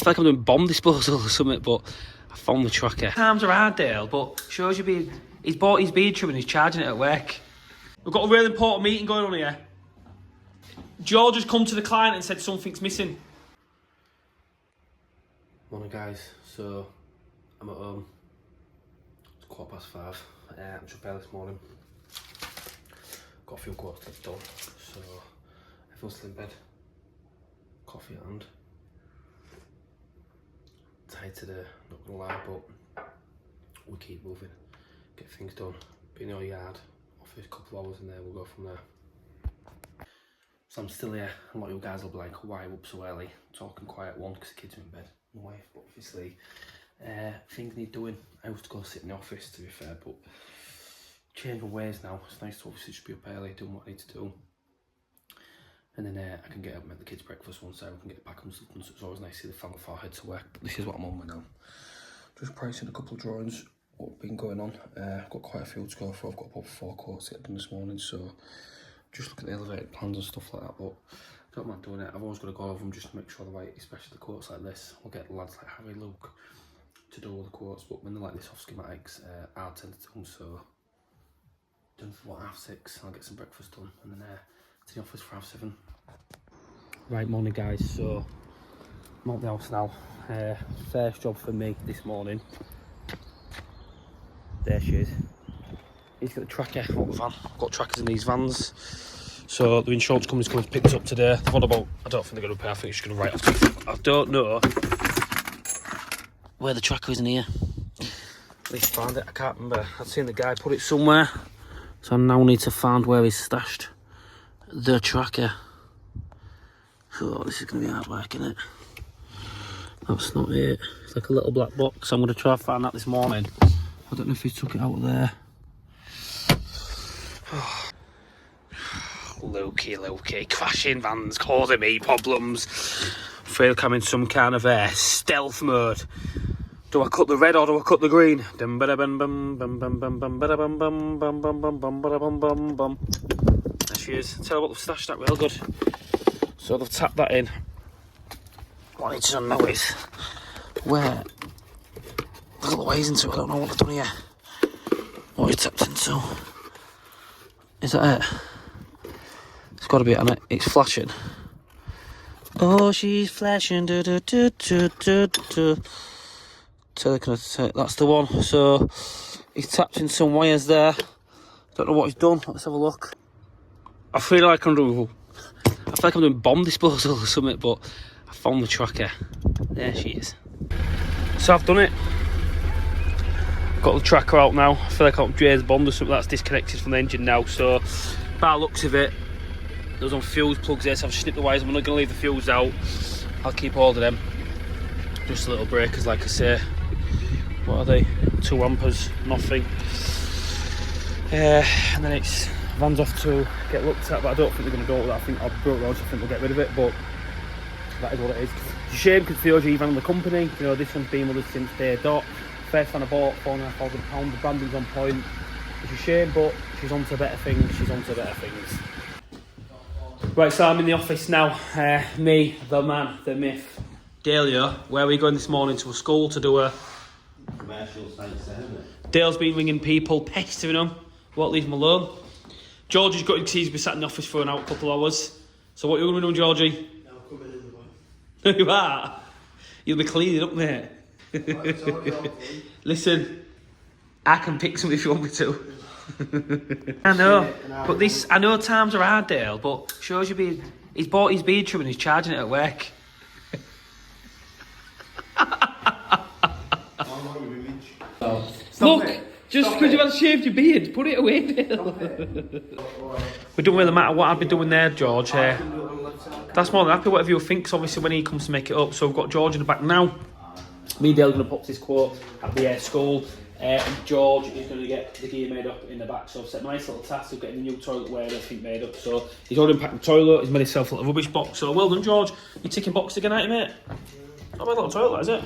feel like I'm doing bomb disposal or something, but I found the tracker. Times are hard, Dale, but shows you he's bought his beard trim and he's charging it at work. We've got a really important meeting going on here. George has come to the client and said something's missing. Morning guys, so I'm at home. It's 5:15. I'm just there this morning. Got a few quotes to get done, so everyone's still in bed. Coffee at hand. Tired today, not gonna lie, but we keep moving. Get things done. Be in our yard, office, a couple of hours in there, we'll go from there. So I'm still here. A lot of you guys will be like, why are you up so early? Talking quiet one, because the kids are in bed. My wife, but obviously, things need doing. I used to go sit in the office, to be fair, but change my ways now. It's nice to obviously just be up early, doing what I need to do. And then I can get up and make the kids breakfast once I can get back on something. So it's always nice to see the family before I head to work. But this is what I'm on with now. Just pricing a couple of drawings, what's been going on. I've got quite a few to go for. I've got about 4 quotes to get done this morning, so just look at the elevated plans and stuff like that. But I don't mind doing it. I've always got to go over them just to make sure they're right, especially the quotes like this. We'll get lads like Harry, Luke to do all the quotes, but when they're like this off schematics, I'll tend to do them. So done for what, 6:30. I'll get some breakfast done and then to the office for 7:30. Right, morning guys, so I'm at the house now. First job for me this morning. There she is. He's got the tracker out the van. I've got trackers in these vans. So the insurance company's coming to pick us up today. They've about, I don't think they're going to pay, I think it's going to write off. I don't know where the tracker is in here. At least found it, I can't remember. I'd seen the guy put it somewhere. So I now need to find where he's stashed the tracker. So this is going to be hard work, isn't it? That's not it. It's like a little black box. I'm going to try and find that this morning. I don't know if he took it out of there. Lukey, crashing vans causing me problems. I feel like I'm in some kind of stealth mode. Do I cut the red or do I cut the green? There she is. Tell you what, they've stashed that real good. So they've tapped that in. What I need to know is where the little ways into it. I don't know what they've done here. What is tapped into? Is that it? It's got to be it, hasn't it? It's flashing. Oh, she's flashing. Do, do, do, do, do, do. That's the one. So he's tapped in some wires there. Don't know what he's done. Let's have a look. I feel like I'm doing bomb disposal or something, but I found the tracker. There she is. So I've done it. Got the tracker out now. I feel like I'm James Bond or something that's disconnected from the engine now. So by the looks of it, there was on fuse plugs there, so I've snipped the wires. I'm not going to leave the fuse out. I'll keep hold of them. Just little breakers, like I say. What are they? 2 amperes, nothing. And then it's van's off to get looked at, but I don't think they're going to go with that. I think I've broke roads, I think they'll get rid of it, but that is what it is. It's a shame because the OG van on the company, you know, this one's been with us since day dot. First one I bought, £4,500, the branding's on point. It's a shame, but she's on to better things, Right, so I'm in the office now. Me, the man, the myth, Dale. Where are we going this morning? To a school to do a commercial science, isn't it? Dale's been ringing people, pestering them, won't leave them alone. Georgie's got his teas, be sat in the office for a couple of hours. So what are you going to do, Georgie? I'll come in the morning. You are? You'll be cleaning up, mate. Listen, I can pick something if you want me to. I know, but I know times are hard, Dale, but shows you he's bought his beard trim and he's charging it at work. Look, just because you haven't shaved your beard, put it away, Dale. We don't really matter what I've been doing there, George. That's more than happy, whatever you think, 'cause obviously when he comes to make it up. So we've got George in the back now. Me and Dale are going to pop this quote at the school. And George is going to get the gear made up in the back. So I've set a nice little task of getting the new toilet ware and everything made up. So he's already unpacked the toilet, he's made himself a little rubbish box. So well done, George. You're ticking boxes again, aren't you, mate? Not my little toilet, is it?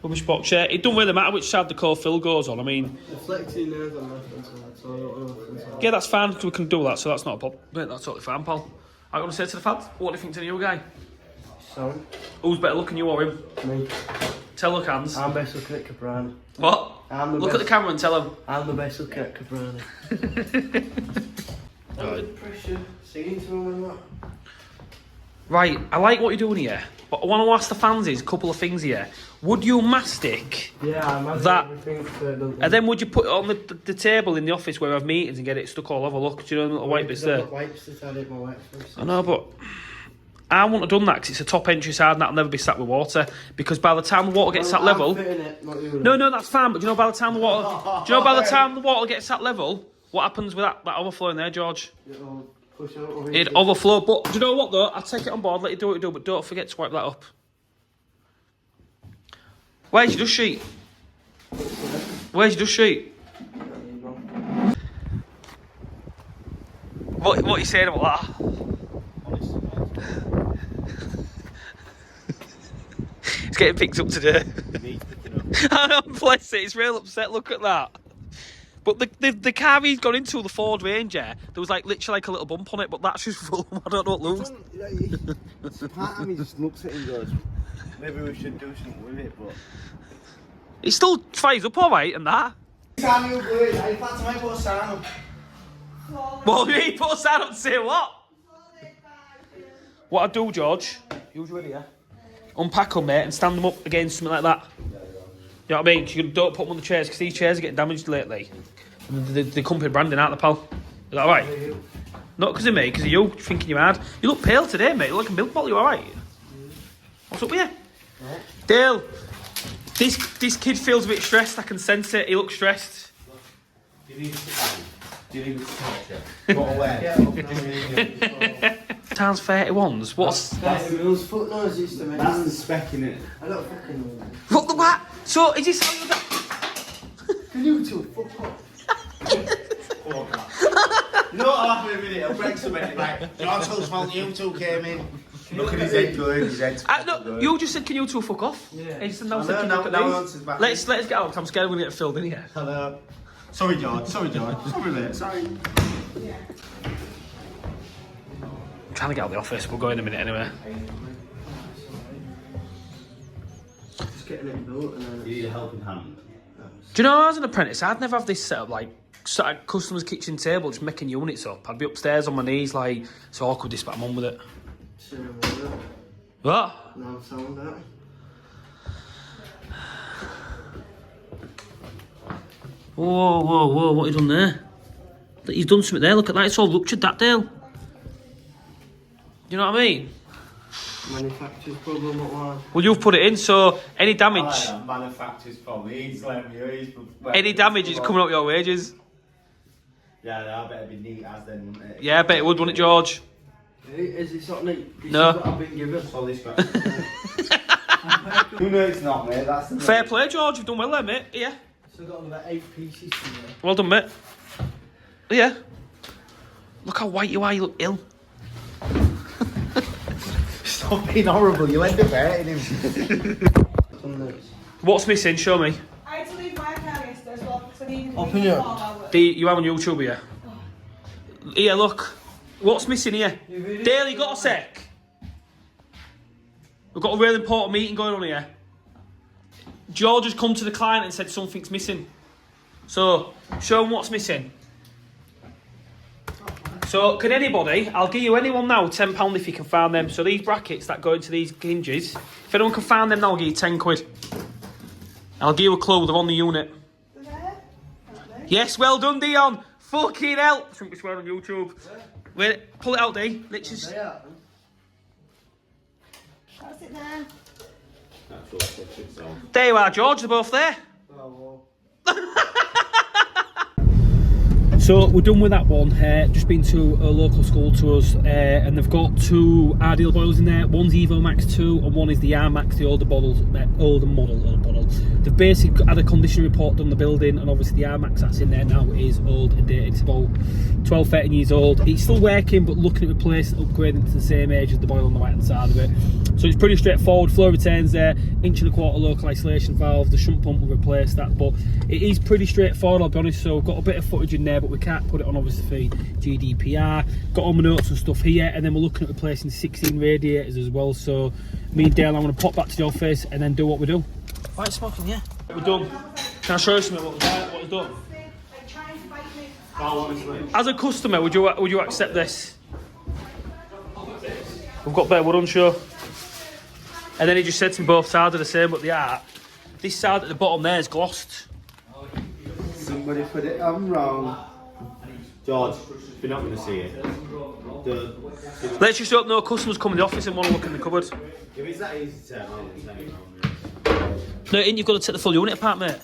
Rubbish box, yeah. It doesn't really matter which side the core fill goes on. I mean, Reflecting there on left hand side, so I don't know which side. Yeah, that's fine, because we can do that, so that's not a problem. Mate, that's totally fine, pal. I'm going to say to the fans, what do you think to the new guy? Sound. Who's better looking, you or him? Me. Tell look hands. I'm best looking at Caprani. What? I'm the Look best. at the camera and tell him. I'm the best looking at Caprani. Under pressure, singing to him and that. Right, I like what you're doing here, but I want to ask the fans a couple of things here. Would you mastic Yeah, I'm having that, everything for the... and then would you put it on the table in the office where we have meetings and get it stuck all over? Look, do you know the little white bits there? Wipes that I did my wipes for. I know, but I wouldn't have done that because it's a top entry side and that'll never be sat with water. Because by the time the water gets that level, no, that's fine. But do you know by the time the water, by the time the water gets that level, what happens with that overflow in there, George? It'd overflow. But do you know what though? I'll take it on board. Let you do what you do, but don't forget to wipe that up. Where's your dust sheet? Where's your dust sheet? What are you saying about that? It's getting picked up today. I know, bless it, it's real upset, look at that. But the car he's gone into, the Ford Ranger, there was like literally like a little bump on it, but that's just full. I don't know what looks. Part of me just looks at it and goes, maybe we should do something with it, but... It still fires up alright and that. Samuel, in fact, I might put a sign up. Well, you put a sign up to say what? What I do, George, who's ready, yeah? Unpack them, mate, and stand them up against something like that. You know what I mean? You don't put them on the chairs, because these chairs are getting damaged lately. The company branding out the pal. Is that alright? Not because of me, because of you thinking you're hard. You look pale today, mate. You look like a milk bottle, you alright? What's up with you? Dale, this kid feels a bit stressed, I can sense it. He looks stressed. Do you need to sit down? Do you need to talk to you? What away? Times 31s? What's... That's the rules foot noise used to make. That's the spec in it. I don't fucking know. What the what? So, is this how you're done? Can you two fuck off? You know what happened in a minute? I'll break something like, your two's fault, you two came in. Look at his head going, his head's No, you just said, can you two fuck off? Yeah. And now I said, know, can you now- look at now these? he answers back. Let's get out, 'cause I'm scared we're going to get filled in here. Hello. Sorry, George. Sorry, mate. Sorry. I'm trying to get out of the office, we'll go in a minute anyway. Just getting it built and then... You need a helping hand. Do you know, as an apprentice, I'd never have this set up, like, sort of customer's kitchen table, just making units up. I'd be upstairs on my knees, like, it's awkward this, but I'm on with it. What? Now I'm sound out. Whoa, what have you done there? You've done something there, look at that, it's all ruptured, that, Dale. You know what I mean? Manufacturer's problem, what one? Well, you've put it in, so any damage... Manufacturer's problem. He's letting me. Any damage is coming up your wages. Yeah, I better be neat as then, wouldn't it? Yeah, I bet it would, wouldn't it, George? Is it something like... No. What I've been given? All this crap. Who knows it's not, mate? That's the Fair play, George, you've done well there, mate. Yeah. So I've got about 8 pieces to there. Well done, mate. Yeah. Look how white you are, you look ill. Stop being horrible, you'll end up hurting him. What's missing? Show me. I had to leave my car yesterday as well because I needed to Open leave it for up. 4 hours. You have on YouTube here. Here, look. What's missing here? Dale, you got a sec? We've got a really important meeting going on here. George has come to the client and said something's missing. So, show him what's missing. So, can anybody, I'll give you anyone now £10 if you can find them. So these brackets that go into these hinges, if anyone can find them now, I'll give you 10 quid. I'll give you a clue, they're on the unit. There? Yes, well done, Dion. Fucking hell. I think we swear on YouTube. Wait, pull it out, D. Literally. That's it there. There you are, George. They're both there. So we're done with that one. Just been to a local school to us, and they've got 2 Ideal boilers in there. One's Evo Max 2, and one is the R Max, the older model. They've basically had a condition report done on the building, and obviously the R Max that's in there now is old and dated. It's about 12, 13 years old. It's still working, but looking at replacing, upgrading to the same age as the boiler on the right hand side of it. So it's pretty straightforward. Flow retains there, 1.25" local isolation valve. The shunt pump will replace that, but it is pretty straightforward, I'll be honest. So we've got a bit of footage in there, but we can't put it on obviously for GDPR. Got all my notes and stuff here, and then we're looking at replacing 16 radiators as well. So me and Dale, I'm going to pop back to the office and then do what we do. Right, smoking, yeah. We're done. Can I show you something what we've done? Like trying to bite me. As a customer, would you accept this? We've got better wood on show. And then he just said to me both sides are the same, but they are. This side at the bottom there is glossed. Somebody put it on wrong. George, you're not going to see it. Let's just hope no customers come in the office and want to look in the cupboard. If it's that easy to turn on, turn it on. No, you've got to take the full unit apart, mate.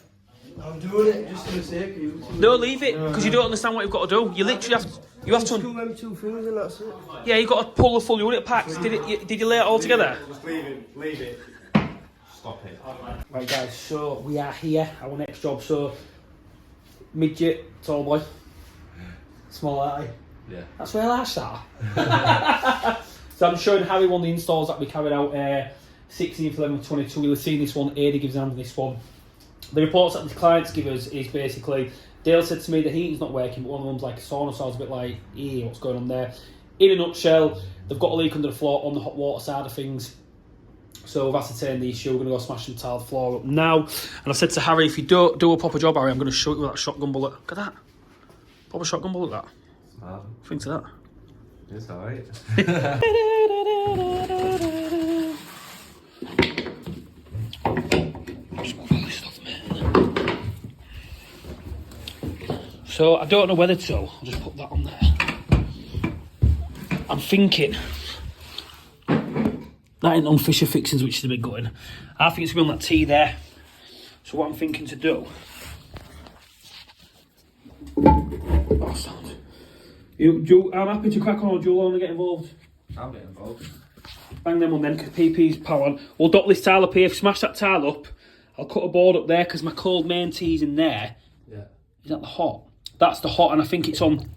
I'm doing it just for the sake of you. No, leave it, because you don't understand what you've got to do. You literally have to... You have to... Do them two things and that's it. Yeah, you've got to pull the full unit apart. Did you lay it all together? Just leave it. Stop it. Right, guys, so we are here. Our next job, so... Midget, tall boy. Small eye. Yeah. That's where I start. So I'm showing Harry one of the installs that we carried out 16th, 11th, 22. You'll have seen this one. Ada gives hand on this one. The reports that the clients give us is basically, Dale said to me the heating's not working, but one of them's like a sauna, so I was a bit like, what's going on there? In a nutshell, they've got a leak under the floor on the hot water side of things. So we've ascertained the issue. We're going to go smash some tiled floor up now. And I've said to Harry, if you don't do a proper job, Harry, I'm going to shoot you with that shotgun bullet. Look at that. Proper shotgun bullet, that. Wow. Think to that. It's alright. So I don't know whether to. I'll just put that on there. I'm thinking that ain't on Fisher fixings, which is a bit gutting. I think it's going to be on that T there. So what I'm thinking to do. Oh, sound. I'm happy to crack on, or do you want to get involved? I'll get involved. Bang them on then, because PP's power on. We'll dot this tile up here. If we smash that tile up, I'll cut a board up there, because my cold main T's in there. Yeah. Is that the hot? That's the hot, and I think it's on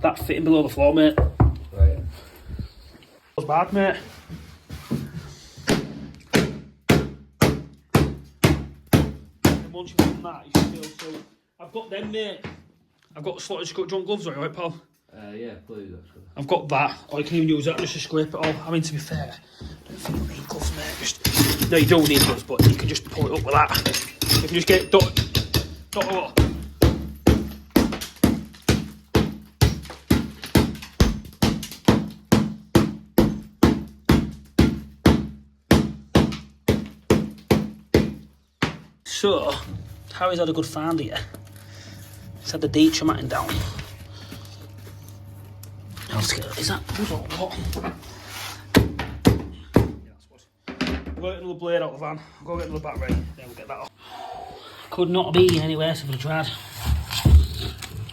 that fitting below the floor, mate. Right. That's bad, mate. And once you've done that, you should be able to... I've got them, mate. I've got slotted junk gloves, are you right, pal? Yeah, please, actually. I've got that, or you can even use that just to scrape it off. I mean, to be fair, I don't think you need gloves, mate. No, you don't need gloves, but you can just pull it up with that. You can just get it dot up. So, Harry's had a good find here. He's had the Deitcher matting down. Is that wood or what? Yeah, that's wood. We'll get another blade out of the van. We'll go get another battery, then we'll get that off. Could not be any worse if I'd tried.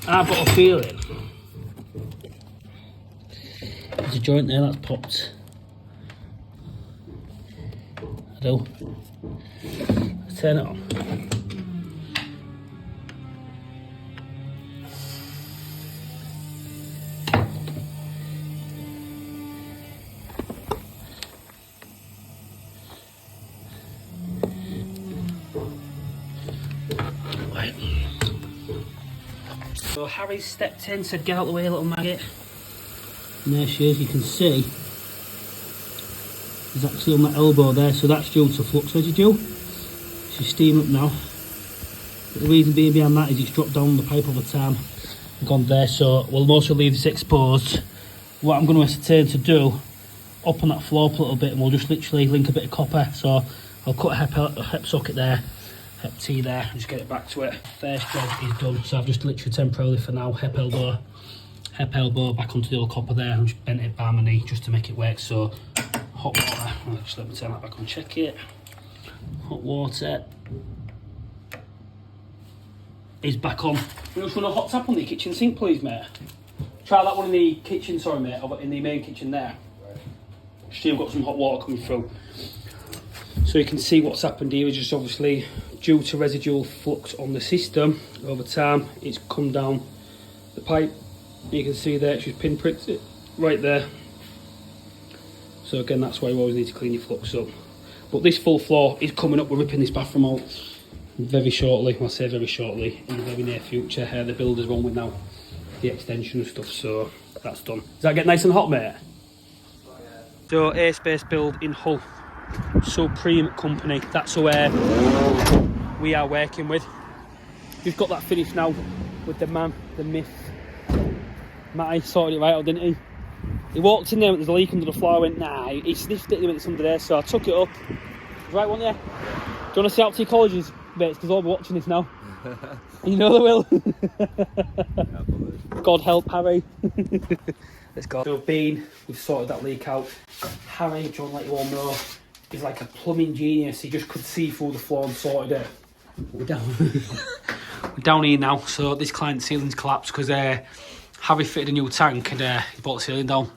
I've got a feeling there's a joint there that's popped. I do. Let's turn it on. Right. So Harry stepped in, said get out the way, little maggot. And there she is, you can see. There's actually on that elbow there, so that's due to flux. Where's it due? She's steam up now. But the reason being behind that is it's dropped down the pipe over time and gone there, so we'll mostly leave this exposed. What I'm going to ascertain to do, up on that floor a little bit, and we'll just literally link a bit of copper. So I'll cut a hep socket there, hep T there, and just get it back to it. First job is done, so I've just literally temporarily for now hep elbow back onto the old copper there, and just bent it by my knee just to make it work. So hot water, just let me turn that back on, check it. Hot water is back on. We just want a hot tap on the kitchen sink, please, mate. Try that one in the kitchen, sorry, mate, in the main kitchen there. Still got some hot water coming through. So you can see what's happened here is just obviously due to residual flux on the system over time. It's come down the pipe. You can see there, it's just pinpricked it right there. So again, that's why you always need to clean your flux up. But this full floor is coming up. We're ripping this bathroom out very shortly. Well, I say very shortly, in the very near future. The builder's one with now the extension and stuff, so that's done. Does that get nice and hot, mate? So Airspace Build in Hull, Supreme Company. That's who we are working with. We've got that finished now with the man, the myth. Matty sorted it right out, didn't he? He walked in there and there's a leak under the floor. I went, nah, he sniffed it and it's under there, so I took it up. Right, wasn't you? Do you want to say out to your colleges, mates? Because they'll be watching this now. You know they will. God help Harry. Let's go. So we've sorted that leak out. Harry, do you want to let you all know, is like a plumbing genius. He just could see through the floor and sorted it. We're down. We're down here now. So this client's ceiling's collapsed because Harry fitted a new tank and he brought the ceiling down.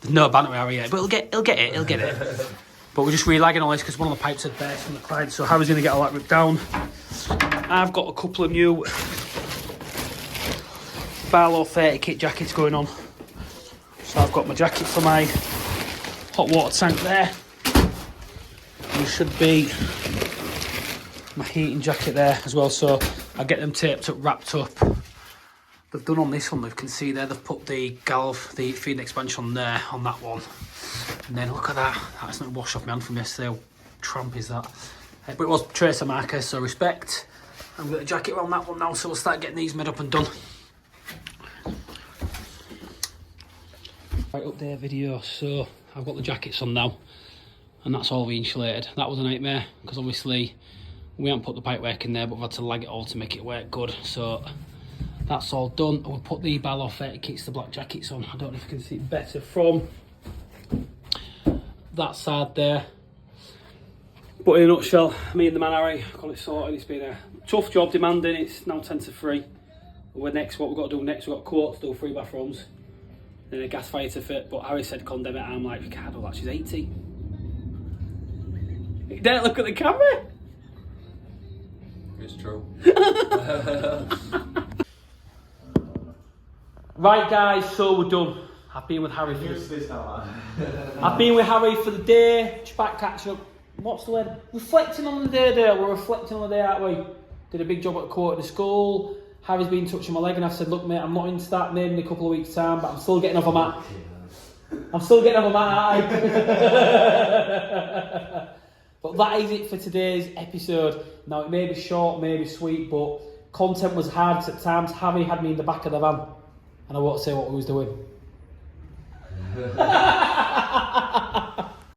There's no banter with Harry yet, but he'll get it. But we're just relagging all this because one of the pipes had burst from the client, so Harry's going to get all that ripped down. I've got a couple of new Barlow 30 kit jackets going on. So I've got my jacket for my hot water tank there. There should be my heating jacket there as well, so I get them taped up, wrapped up. They've done on this one, you can see there, they've put the galv, the feed expansion on there, on that one. And then look at that, that's not washed off my hand from yesterday, how tramp is that? But it was tracer marker, so respect. I've got a jacket around that one now, so we'll start getting these made up and done. Right up there video, so I've got the jackets on now, and that's all re-insulated. That was a nightmare, because obviously we haven't put the pipework in there, but we've had to lag it all to make it work good, so that's all done. We'll put the Barlow 30 kits, the black jackets on. I don't know if you can see it better from that side there. But in a nutshell, me and the man Harry got it sorted. It's been a tough job, demanding. It's now 10 to 3. What we've got to do next, we've got quotes to do 3 bathrooms, then a gas fire to fit. But Harry said condemn it, I'm like, we can't do that, she's 80. Don't look at the camera. It's true. Right guys, so we're done. I've been with Harry for I've been with Harry for the day, just back catching up. What's the word? Reflecting on the day there. We're reflecting on the day, aren't we? Did a big job at the court at the school. Harry's been touching my leg and I've said, look mate, I'm not in to start naming in a couple of weeks time, but I'm still getting off a mat. I'm still getting off a mat, aren't I? But that is it for today's episode. Now it may be short, may be sweet, but content was hard at times. Harry had me in the back of the van and I won't say what we was doing.